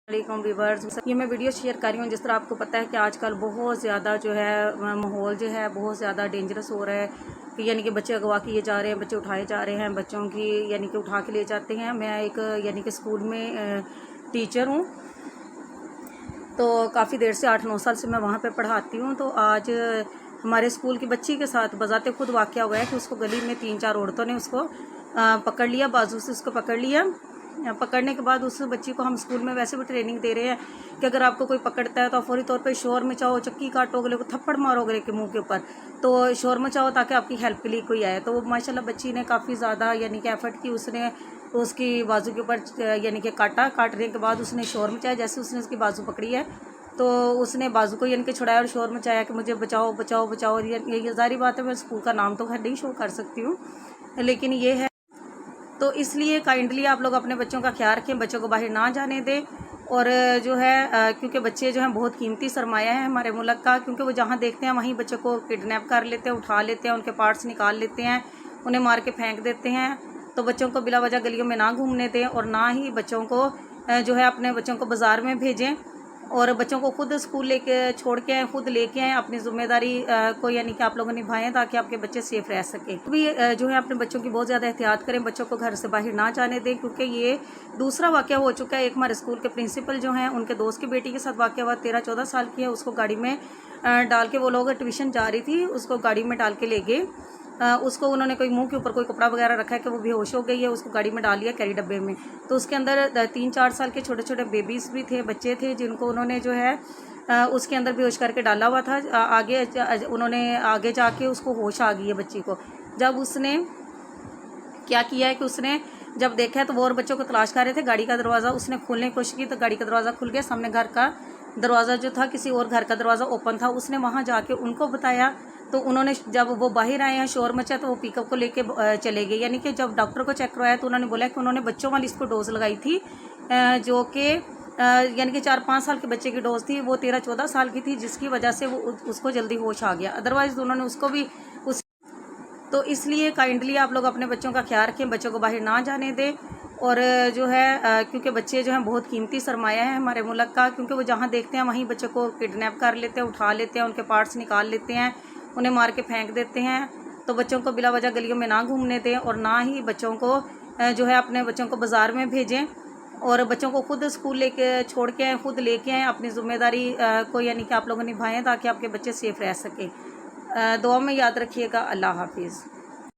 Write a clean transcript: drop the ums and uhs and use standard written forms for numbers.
वालेकुम व्यूअर्स, ये मैं वीडियो शेयर कर रही हूँ। जिस तरह आपको पता है कि आजकल बहुत ज़्यादा जो है माहौल जो है बहुत ज़्यादा डेंजरस हो रहा है कि यानी कि बच्चे अगवा किए जा रहे हैं, बच्चे उठाए जा रहे हैं, बच्चों की यानी कि उठा के ले जाते हैं। मैं एक यानी कि स्कूल में टीचर हूँ, तो काफ़ी देर से 8-9 साल से मैं वहाँ पे पढ़ाती हूँ। तो आज हमारे स्कूल की बच्ची के साथ बजाते खुद वाक़या हुआ है कि उसको गली में 3-4 औरतों ने उसको पकड़ लिया, बाजू से उसको पकड़ लिया। पकड़ने के बाद उस बच्ची को हम स्कूल में वैसे भी ट्रेनिंग दे रहे हैं कि अगर आपको कोई पकड़ता है तो आप फौरी तौर पे शोर मचाओ, चक्की काटो, अगले को थप्पड़ मारो अगले के मुंह के ऊपर, तो शोर मचाओ ताकि आपकी हेल्प के लिए कोई आए। तो माशाल्लाह बच्ची ने काफ़ी ज़्यादा यानी कि एफर्ट की, उसने उसकी बाजू के ऊपर यानी कि काटने के बाद उसने शोर मचाया। जैसे उसने उसकी बाजू पकड़ी है तो उसने बाजू को यानी कि छुड़ाया और शोर मचाया कि मुझे बचाओ बचाओ बचाओ। ये ज़ाहिर बात है, मैं स्कूल का नाम तो खैर नहीं शो कर सकती हूँ, लेकिन ये है। तो इसलिए काइंडली आप लोग अपने बच्चों का ख्याल रखें, बच्चों को बाहर ना जाने दें। और जो है क्योंकि बच्चे जो हैं बहुत कीमती सरमाया है हमारे मुल्क का, क्योंकि वो जहाँ देखते हैं वहीं बच्चों को किडनैप कर लेते हैं, उठा लेते हैं, उनके पार्ट्स निकाल लेते हैं, उन्हें मार के फेंक देते हैं। तो बच्चों को बिला वजह गलियों में ना घूमने दें और ना ही बच्चों को जो है अपने बच्चों को बाज़ार में भेजें। और बच्चों को खुद स्कूल लेके छोड़ के आएँ, खुद लेके आएँ, अपनी ज़िम्मेदारी को यानी कि आप लोगों निभाएं ताकि आपके बच्चे सेफ़ रह सकें। भी जो है अपने बच्चों की बहुत ज़्यादा एहतियात करें, बच्चों को घर से बाहर ना जाने दें, क्योंकि ये दूसरा वाक़या हो चुका है। एक हमारे स्कूल के प्रिंसिपल जो हैं उनके दोस्त की बेटी के साथ वाक़या हुआ, 13-14 साल की है, उसको गाड़ी में डाल के, वो लोग ट्यूशन जा रही थी, उसको गाड़ी में डाल के ले गए। उसको उन्होंने कोई मुंह के ऊपर कोई कपड़ा वगैरह रखा है कि वो बेहोश हो गई है, उसको गाड़ी में डाल लिया कैरी डब्बे में। तो उसके अंदर 3-4 साल के छोटे छोटे बेबीज़ भी थे, बच्चे थे, जिनको उन्होंने जो है उसके अंदर बेहोश करके डाला हुआ था। आगे उन्होंने आगे जाके उसको होश आ गई है बच्ची को। जब उसने क्या किया है कि उसने जब देखा है तो वो और बच्चों को तलाश कर रहे थे, गाड़ी का दरवाज़ा उसने खोलने की कोशिश की तो गाड़ी का दरवाज़ा खुल गया। सामने घर का दरवाज़ा जो था, किसी और घर का दरवाज़ा ओपन था। उसने वहाँ जाके उनको बताया, तो उन्होंने जब वो बाहर आए हैं, शोर मचा, तो वो पिकअप को लेके चले गए। यानी कि जब डॉक्टर को चेक करवाया तो उन्होंने बोला कि उन्होंने बच्चों वाली इसको डोज लगाई थी, जो कि यानी कि 4-5 साल के बच्चे की डोज थी, वो 13-14 साल की थी, जिसकी वजह से वो उसको जल्दी होश आ गया। अदरवाइज़ उन्होंने उसको भी उस तो इसलिए काइंडली आप लोग अपने बच्चों का ख्याल रखें, बच्चों को बाहर ना जाने दें। और जो है क्योंकि बच्चे जो हैं बहुत कीमती सरमाया है हमारे मुल्क का, क्योंकि वो जहाँ देखते हैं वहीं बच्चों को किडनैप कर लेते हैं, उठा लेते हैं, उनके पार्ट्स निकाल लेते हैं, उन्हें मार के फेंक देते हैं। तो बच्चों को बिला वजह गलियों में ना घूमने दें और ना ही बच्चों को जो है अपने बच्चों को बाज़ार में भेजें। और बच्चों को खुद स्कूल लेके छोड़ के आएँ, खुद लेके आएँ, अपनी ज़िम्मेदारी को यानी कि आप लोगों निभाएं ताकि आपके बच्चे सेफ़ रह सकें। दुआ में याद रखिएगा। अल्लाह हाफिज़।